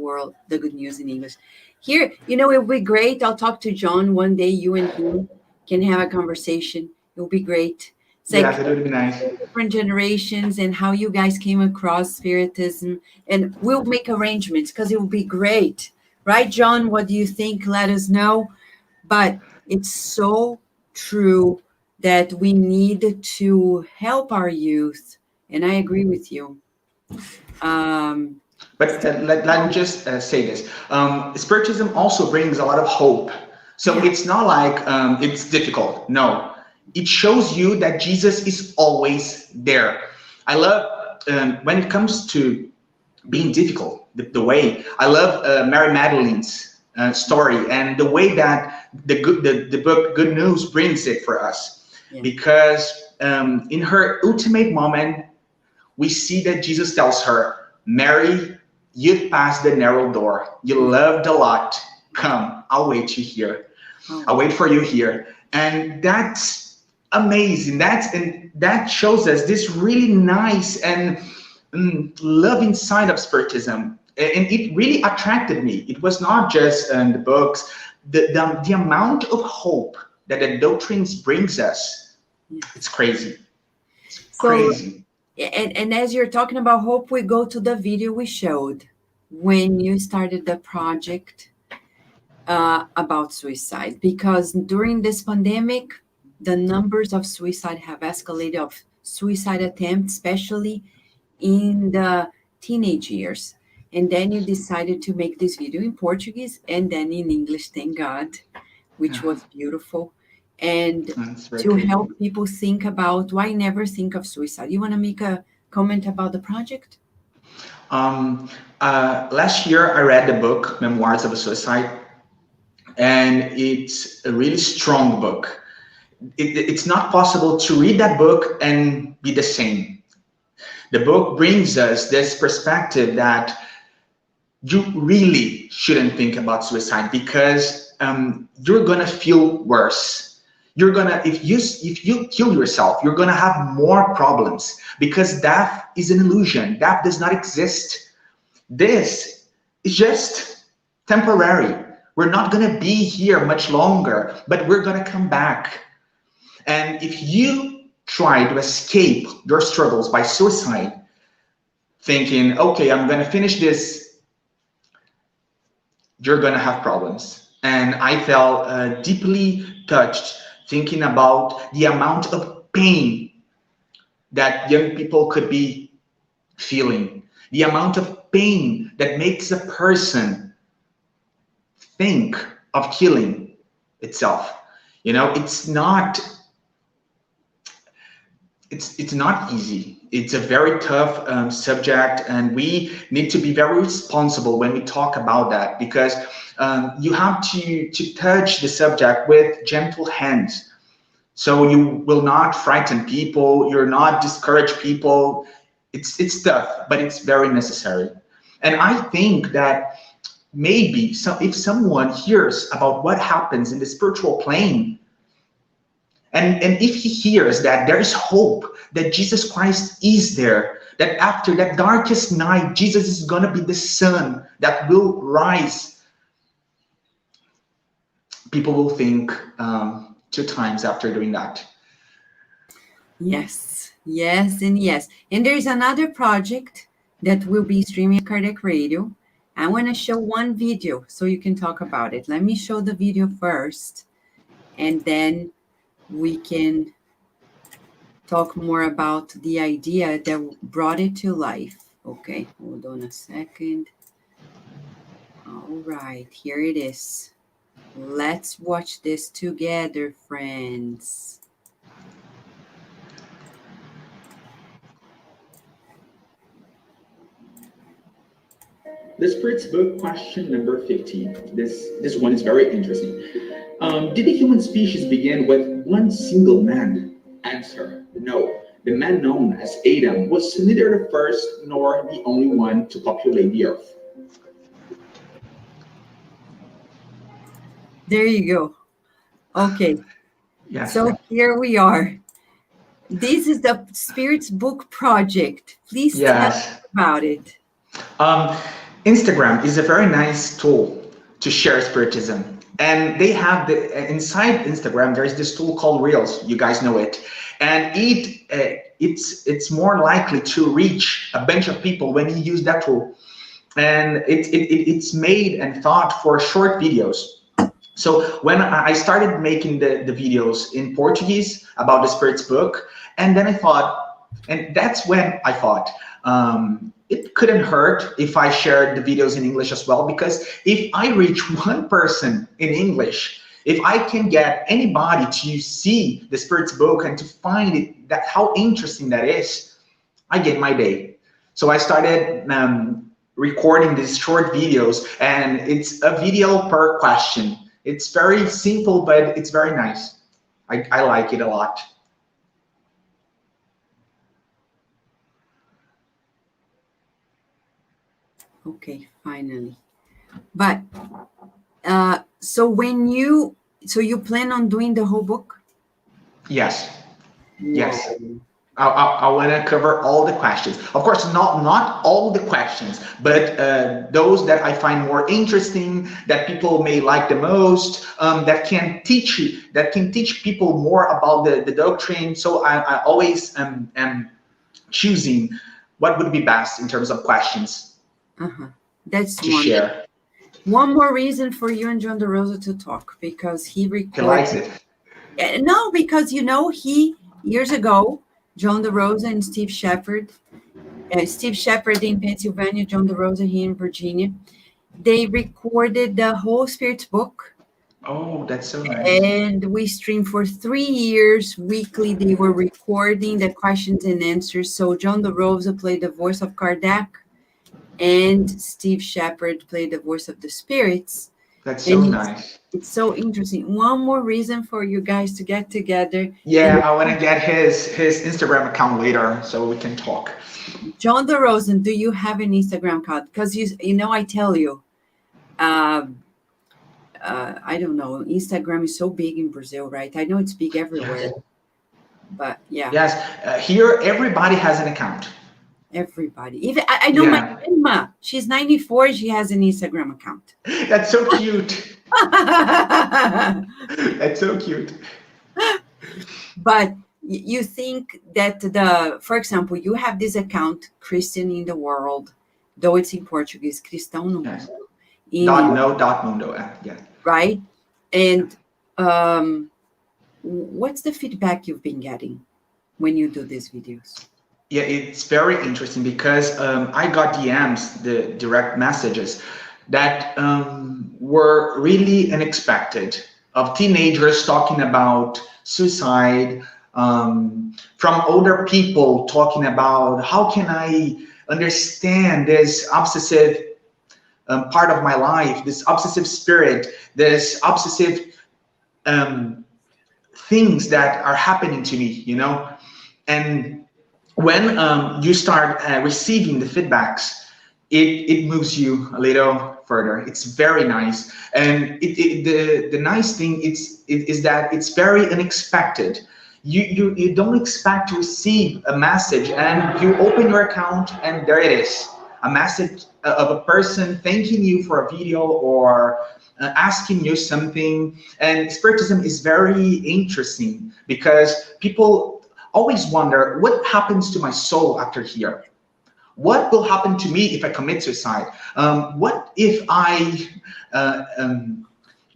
Speaker 2: good news in English. Here, it would be great. I'll talk to John one day. You and him can have a conversation. It would be great. It's
Speaker 4: like it would be nice.
Speaker 2: Different generations and how you guys came across Spiritism. And we'll make arrangements because it will be great. Right, John? What do you think? Let us know. But it's so true that we need to help our youth, and I agree with you.
Speaker 4: But let me just say this. Spiritism also brings a lot of hope. So it's not like it's difficult. No, it shows you that Jesus is always there. I love when it comes to being difficult, the way I love Mary Magdalene's story and the way that the book Good News brings it for us, because in her ultimate moment, we see that Jesus tells her, Mary, you passed the narrow door. You loved a lot. Come, I'll wait you here. I'll wait for you here. And that's amazing. That shows us this really nice and loving side of Spiritism. And it really attracted me. It was not just the books, the amount of hope that the doctrines brings us. It's crazy. Crazy.
Speaker 2: And as you're talking about hope, we go to the video we showed when you started the project about suicide, because during this pandemic, the numbers of suicide have escalated, of suicide attempts, especially in the teenage years. And then you decided to make this video in Portuguese and then in English, thank God, which was beautiful. And to help people think about why never think of suicide. You want to make a comment about the project?
Speaker 4: Last year, I read the book, Memoirs of a Suicide, and it's a really strong book. It's not possible to read that book and be the same. The book brings us this perspective that you really shouldn't think about suicide, because you're gonna feel worse. You're gonna, if you kill yourself, you're gonna have more problems, because death is an illusion. Death does not exist. This is just temporary. We're not gonna be here much longer, but we're gonna come back. And if you try to escape your struggles by suicide, thinking, okay, I'm gonna finish this, you're gonna have problems. And I felt deeply touched thinking about the amount of pain that young people could be feeling, the amount of pain that makes a person think of killing itself. You know, it's not easy. It's a very tough subject, and we need to be very responsible when we talk about that, because you have to touch the subject with gentle hands. So you will not frighten people, you're not discourage people. It's tough, but it's very necessary. And I think that maybe if someone hears about what happens in the spiritual plane, and if he hears that there is hope, that Jesus Christ is there, that after that darkest night, Jesus is going to be the sun that will rise, people will think 2 times after doing that.
Speaker 2: Yes, yes, and yes. And there's another project that will be streaming at Kardec Radio. I want to show one video so you can talk about it. Let me show the video first, and then we can talk more about the idea that brought it to life. Okay, hold on a second. All right, here it is. Let's watch this together, friends.
Speaker 3: The Spirit's book, question number 15. This one is very interesting. Did the human species begin with one single man? Answer: no. The man known as Adam was neither the first nor the only one to populate the earth.
Speaker 2: There you go. Okay.
Speaker 4: Yes.
Speaker 2: So here we are. This is the Spirit's book project. Please tell us about it.
Speaker 4: Instagram is a very nice tool to share Spiritism. And they have inside Instagram, there's this tool called Reels. You guys know it. And it's more likely to reach a bunch of people when you use that tool. And it's made and thought for short videos. So when I started making the videos in Portuguese about the Spirit's book, and then I thought, and that's when I thought, it couldn't hurt if I shared the videos in English as well, because if I reach one person in English, if I can get anybody to see the Spirit's book and to find it, that how interesting that is, I get my day. So I started recording these short videos, and it's a video per question. It's very simple, but it's very nice. I like it a lot.
Speaker 2: Okay, finally. But so you plan on doing the whole book?
Speaker 4: Yes. Yes.
Speaker 2: Whoa.
Speaker 4: I want to cover all the questions. Of course, not all the questions, but those that I find more interesting, that people may like the most, that can teach people more about the doctrine. So I always am choosing what would be best in terms of questions
Speaker 2: That's
Speaker 4: to
Speaker 2: one.
Speaker 4: share.
Speaker 2: One more reason for you and John DeRosa to talk, because he
Speaker 4: He likes
Speaker 2: recorded.
Speaker 4: it.
Speaker 2: No, because he years ago, John DeRosa and Steve Shepard in Pennsylvania, John DeRosa here in Virginia, they recorded the whole Spirit's book,
Speaker 4: Oh, that's so nice.
Speaker 2: and we streamed for 3 years weekly. They were recording the questions and answers. So John DeRosa played the voice of Kardec, and Steve Shepard played the voice of the spirits.
Speaker 4: That's so nice.
Speaker 2: It's so interesting. One more reason for you guys to get together.
Speaker 4: Yeah, I want to get his Instagram account later so we can talk.
Speaker 2: John DeRosa, do you have an Instagram account? Because I tell you, I don't know. Instagram is so big in Brazil, right? I know it's big everywhere,
Speaker 4: Yes.
Speaker 2: but yeah.
Speaker 4: Yes, here everybody has an account.
Speaker 2: Everybody. Even I know my grandma. She's 94. She has an Instagram account.
Speaker 4: That's so cute. That's so cute.
Speaker 2: But you think that for example, you have this account, Christian in the World, though it's in Portuguese, Cristão no
Speaker 4: Yes.
Speaker 2: Mundo.
Speaker 4: Mundo. Yeah.
Speaker 2: Right? And what's the feedback you've been getting when you do these videos?
Speaker 4: Yeah, it's very interesting because I got DMs, the direct messages, that were really unexpected, of teenagers talking about suicide, from older people talking about how can I understand this obsessive part of my life, this obsessive spirit, this obsessive things that are happening to me, and when you start receiving the feedbacks, it moves you a little further. It's very nice, and the nice thing is that it's very unexpected. You don't expect to receive a message, and you open your account, and there it is, a message of a person thanking you for a video or asking you something. And Spiritism is very interesting because people always wonder, what happens to my soul after here? What will happen to me if I commit suicide? What if I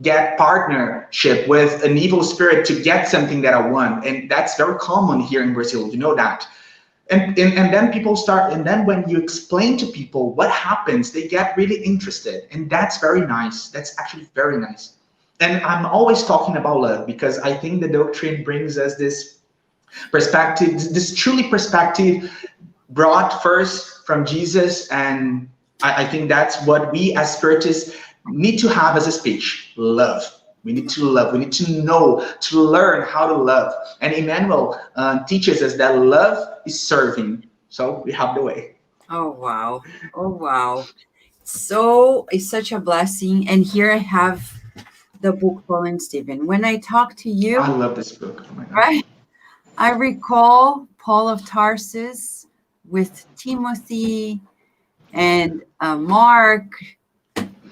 Speaker 4: get partnership with an evil spirit to get something that I want? And that's very common here in Brazil, you know that. And then people start, and then when you explain to people what happens, they get really interested. And that's very nice. That's actually very nice. And I'm always talking about love because I think the doctrine brings us this perspective, this truly perspective brought first from Jesus. And I think that's what we as Spiritists need to have as a speech: love. We need to love. We need to know, to learn how to love. And Emmanuel teaches us that love is serving. So we have the way.
Speaker 2: Oh, wow. Oh, wow. So it's such a blessing. And here I have the book, Paul and Stephen. When I talk to you,
Speaker 4: I love this book. Oh my God.
Speaker 2: right? I recall Paul of Tarsus with Timothy and Mark,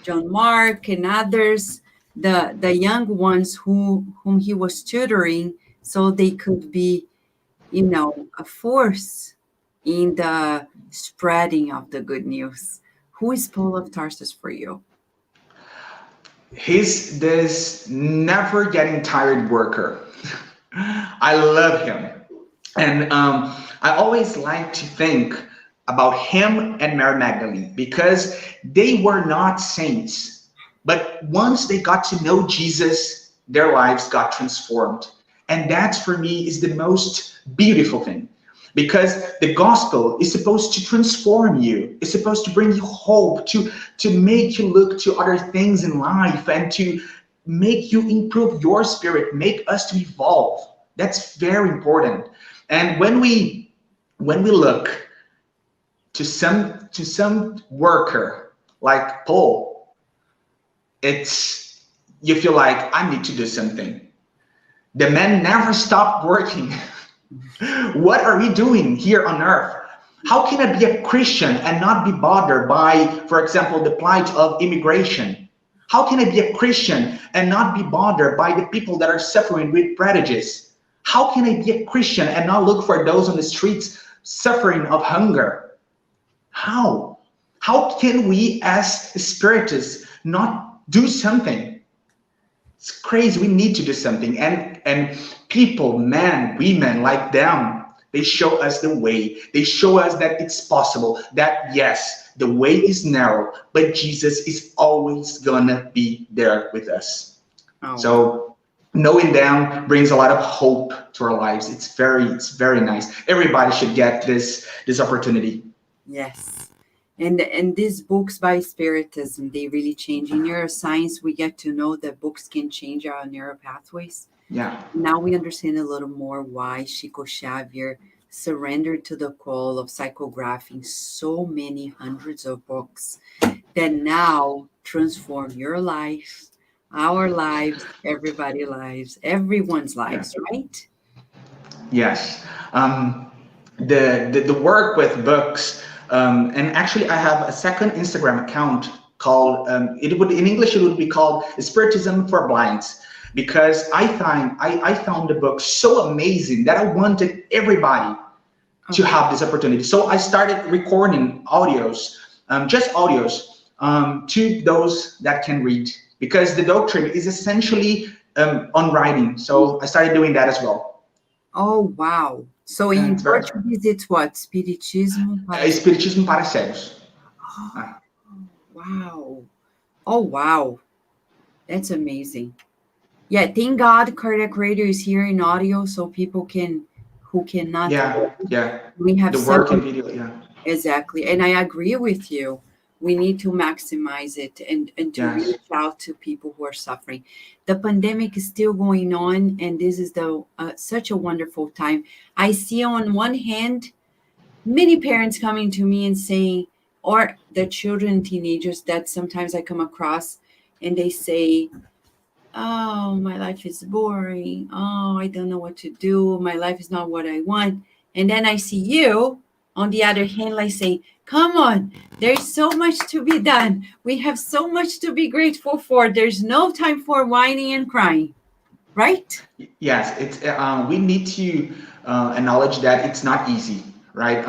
Speaker 2: John Mark, and others, the young ones whom he was tutoring, so they could be, a force in the spreading of the good news. Who is Paul of Tarsus for you?
Speaker 4: He's this never getting tired worker. I love him. And I always like to think about him and Mary Magdalene because they were not saints. But once they got to know Jesus, their lives got transformed. And that, for me, is the most beautiful thing. Because the gospel is supposed to transform you. It's supposed to bring you hope, to make you look to other things in life, and to make you improve your spirit, make us to evolve. That's very important. And when we look to some worker like Paul, you feel like I need to do something. The man never stopped working. What are we doing here on earth? How can I be a Christian and not be bothered by, for example, the plight of immigration? How can I be a Christian and not be bothered by the people that are suffering with prejudice? How can I be a Christian and not look for those on the streets suffering of hunger? How? How can we as spiritists not do something? It's crazy. We need to do something. And people, men, women like them, they show us the way. They show us that it's possible, that yes, the way is narrow, but Jesus is always gonna be there with us. Oh. So knowing them brings a lot of hope to our lives. It's very nice. Everybody should get this opportunity.
Speaker 2: Yes. And these books by Spiritism, they really change. In neuroscience, we get to know that books can change our neural pathways.
Speaker 4: Yeah.
Speaker 2: Now we understand a little more why Chico Xavier surrendered to the call of psychographing so many hundreds of books that now transform your life, our lives, everybody's lives, everyone's lives, right?
Speaker 4: Yes. The work with books, and actually I have a second Instagram account called, in English it would be called Spiritism for Blinds, because I found the book so amazing that I wanted everybody to have this opportunity. So I started recording audios, just audios, to those that can read, because the doctrine is essentially on writing. So I started doing that as well.
Speaker 2: Oh, wow. So in Portuguese, it's what? Espiritismo para
Speaker 4: Espiritismo para cegos.
Speaker 2: Oh, wow. Oh, wow. That's amazing. Yeah, thank God Cardiac Radio is here in audio, so people who cannot.
Speaker 4: Yeah.
Speaker 2: We have
Speaker 4: the work in video, yeah.
Speaker 2: Exactly. And I agree with you. We need to maximize it and to reach out to people who are suffering. The pandemic is still going on, and this is such a wonderful time. I see on one hand, many parents coming to me and saying, or the children, teenagers that sometimes I come across, and they say, oh, my life is boring. Oh, I don't know what to do. My life is not what I want. And then I see you, on the other hand, like say, come on, there's so much to be done. We have so much to be grateful for. There's no time for whining and crying, right?
Speaker 4: Yes, it's we need to acknowledge that it's not easy, right?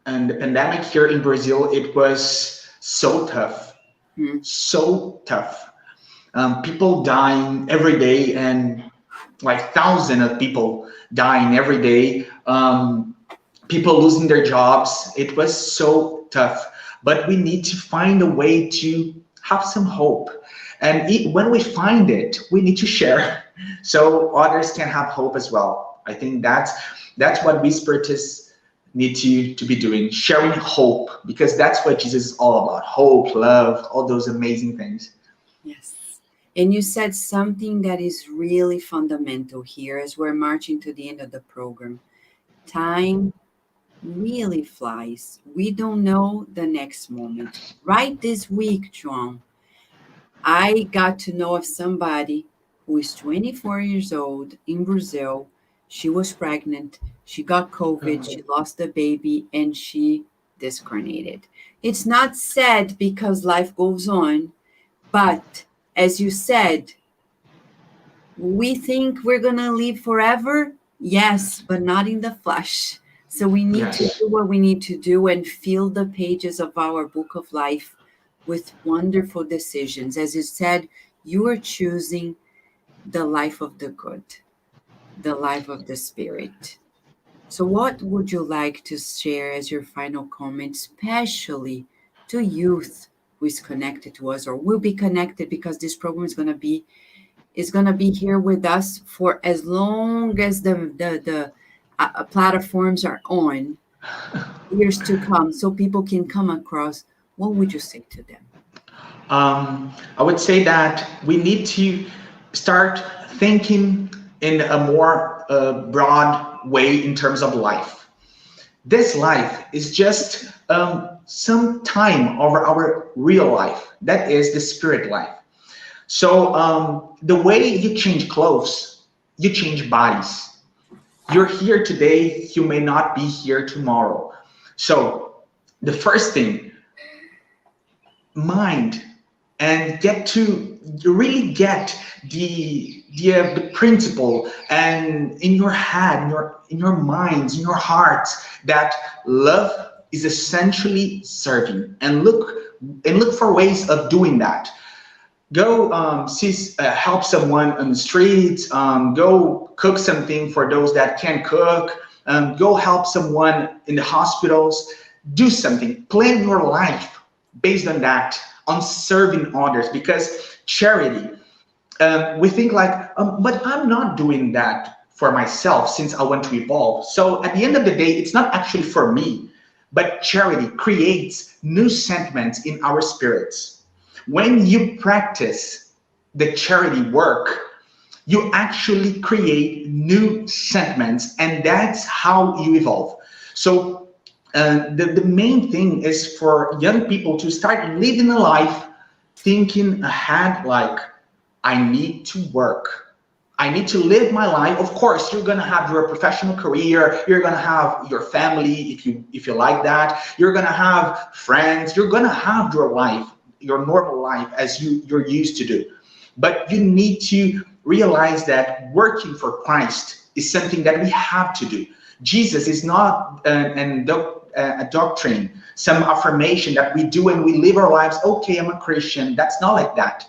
Speaker 4: And the pandemic here in Brazil, it was so tough, so tough. People dying every day, and like thousands of people dying every day. People losing their jobs. It was so tough, but we need to find a way to have some hope. And when we find it, we need to share so others can have hope as well. I think that's what we Spiritists need to be doing, sharing hope, because that's what Jesus is all about. Hope, love, all those amazing things.
Speaker 2: Yes. And you said something that is really fundamental here as we're marching to the end of the program. Time really flies. We don't know the next moment. Right this week, João, I got to know of somebody who is 24 years old in Brazil. She was pregnant. She got COVID. She lost the baby and she discarnated. It's not sad because life goes on, but as you said, we think we're going to live forever. Yes, but not in the flesh. So we need to do what we need to do and fill the pages of our book of life with wonderful decisions. As you said, you are choosing the life of the good, the life of the spirit. So what would you like to share as your final comment, especially to youth who is connected to us or will be connected, because this program is going to be here with us for as long as the platforms are on, years to come, so people can come across. What would you say to them?
Speaker 4: I would say that we need to start thinking in a more broad way in terms of life. This life is just some time over our real life. That is the spirit life. So the way you change clothes, you change bodies. You're here today, you may not be here tomorrow. So the first thing, mind, and get to really get the principle and in your head, in your minds, in your hearts, that love is essentially serving, and look for ways of doing that. Go help someone on the streets, go cook something for those that can't cook, go help someone in the hospitals. Do something, plan your life based on that, on serving others, because charity, we think like, but I'm not doing that for myself since I want to evolve. So at the end of the day, it's not actually for me, but charity creates new sentiments in our spirits. When you practice the charity work, you actually create new sentiments, and that's how you evolve. So the main thing is for young people to start living a life thinking ahead, like, I need to work. I need to live my life. Of course, you're gonna have your professional career. You're gonna have your family, if you like that. You're gonna have friends. You're gonna have your life, your normal life as you're used to do. But you need to realize that working for Christ is something that we have to do. Jesus is not a doctrine, some affirmation that we do and we live our lives. Okay, I'm a Christian. That's not like that.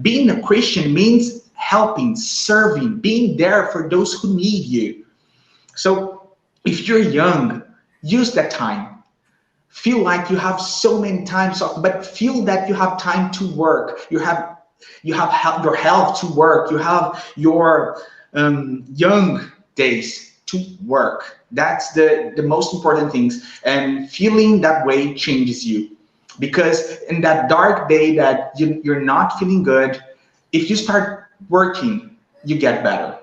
Speaker 4: Being a Christian means helping, serving, being there for those who need you. So if you're young, use that time. Feel like you have so many times off, but feel that you have time to work. You have your health to work. You have your young days to work. That's the most important things. And feeling that way changes you. Because in that dark day that you're not feeling good, if you start working, you get better.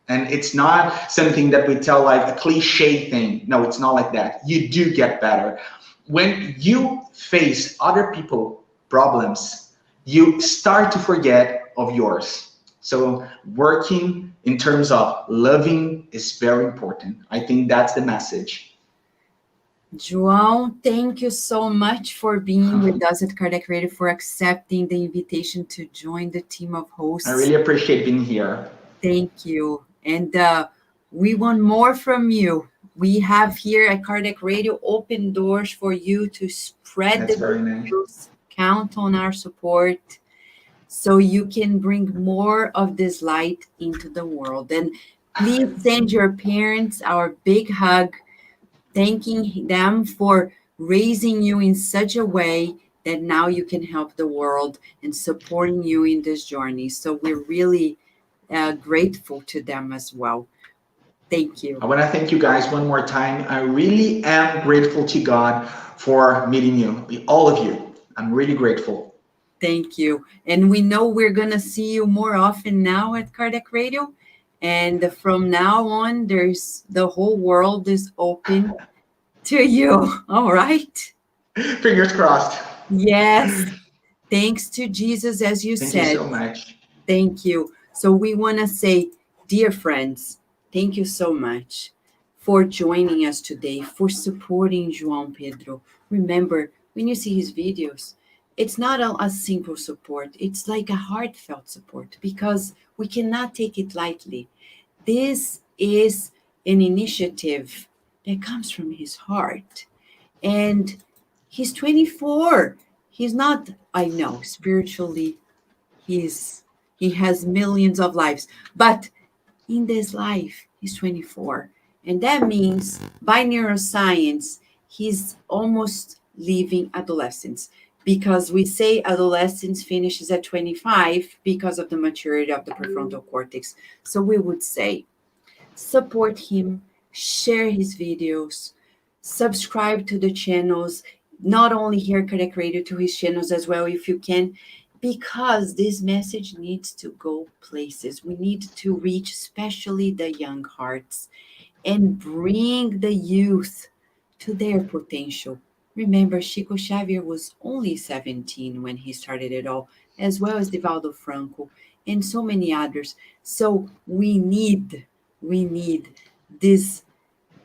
Speaker 4: And it's not something that we tell like a cliche thing. No, it's not like that. You do get better. When you face other people problems, you start to forget of yours. So working in terms of loving is very important. I think that's the message.
Speaker 2: Joao, thank you so much for being with us at Kardec Radio, for accepting the invitation to join the team of hosts.
Speaker 4: I really appreciate being here.
Speaker 2: Thank you. And we want more from you. We have here at Kardec Radio open doors for you to spread
Speaker 4: That's
Speaker 2: the
Speaker 4: very
Speaker 2: news,
Speaker 4: nice.
Speaker 2: count on our support, so you can bring more of this light into the world. And please send your parents our big hug, thanking them for raising you in such a way that now you can help the world, and supporting you in this journey. So we're really grateful to them as well. Thank you.
Speaker 4: I want to thank you guys one more time. I really am grateful to God for meeting you, all of you. I'm really grateful.
Speaker 2: Thank you. And we know we're going to see you more often now at Kardec Radio. And from now on, the whole world is open to you. All right?
Speaker 4: Fingers crossed.
Speaker 2: Yes. Thanks to Jesus, as you said.
Speaker 4: Thank you so much.
Speaker 2: Thank you. So we want to say, dear friends, thank you so much for joining us today, for supporting Joao Pedro. Remember, when you see his videos, it's not a simple support. It's like a heartfelt support, because we cannot take it lightly. This is an initiative that comes from his heart. And he's 24. He's not, I know, spiritually, he has millions of lives. But in this life, he's 24. And that means, by neuroscience, he's almost leaving adolescence, because we say adolescence finishes at 25 because of the maturity of the prefrontal cortex. So we would say, support him, share his videos, subscribe to the channels, not only here at Kardec Radio, to his channels as well, if you can, because this message needs to go places. We need to reach especially the young hearts and bring the youth to their potential. Remember, Chico Xavier was only 17 when he started it all, as well as Divaldo Franco and so many others. So we need this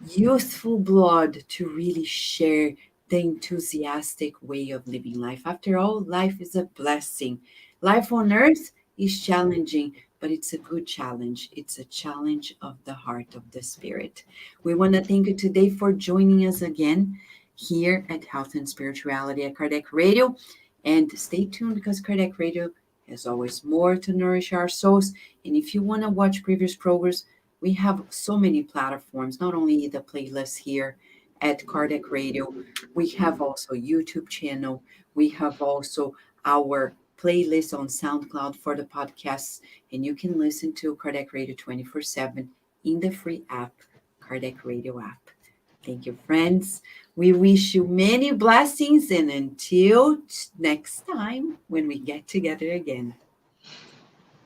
Speaker 2: youthful blood to really share the enthusiastic way of living life. After all, life is a blessing. Life on earth is challenging, but it's a good challenge. It's a challenge of the heart, of the spirit. We want to thank you today for joining us again here at Health and Spirituality at Kardec Radio. And stay tuned because Kardec Radio has always more to nourish our souls. And if you want to watch previous programs, we have so many platforms, not only the playlist here at Kardec Radio, we have also YouTube channel, we have also our playlist on SoundCloud for the podcasts, and you can listen to Kardec Radio 24/7 in the free app, Kardec Radio app. Thank you, friends. We wish you many blessings, and until next time when we get together again.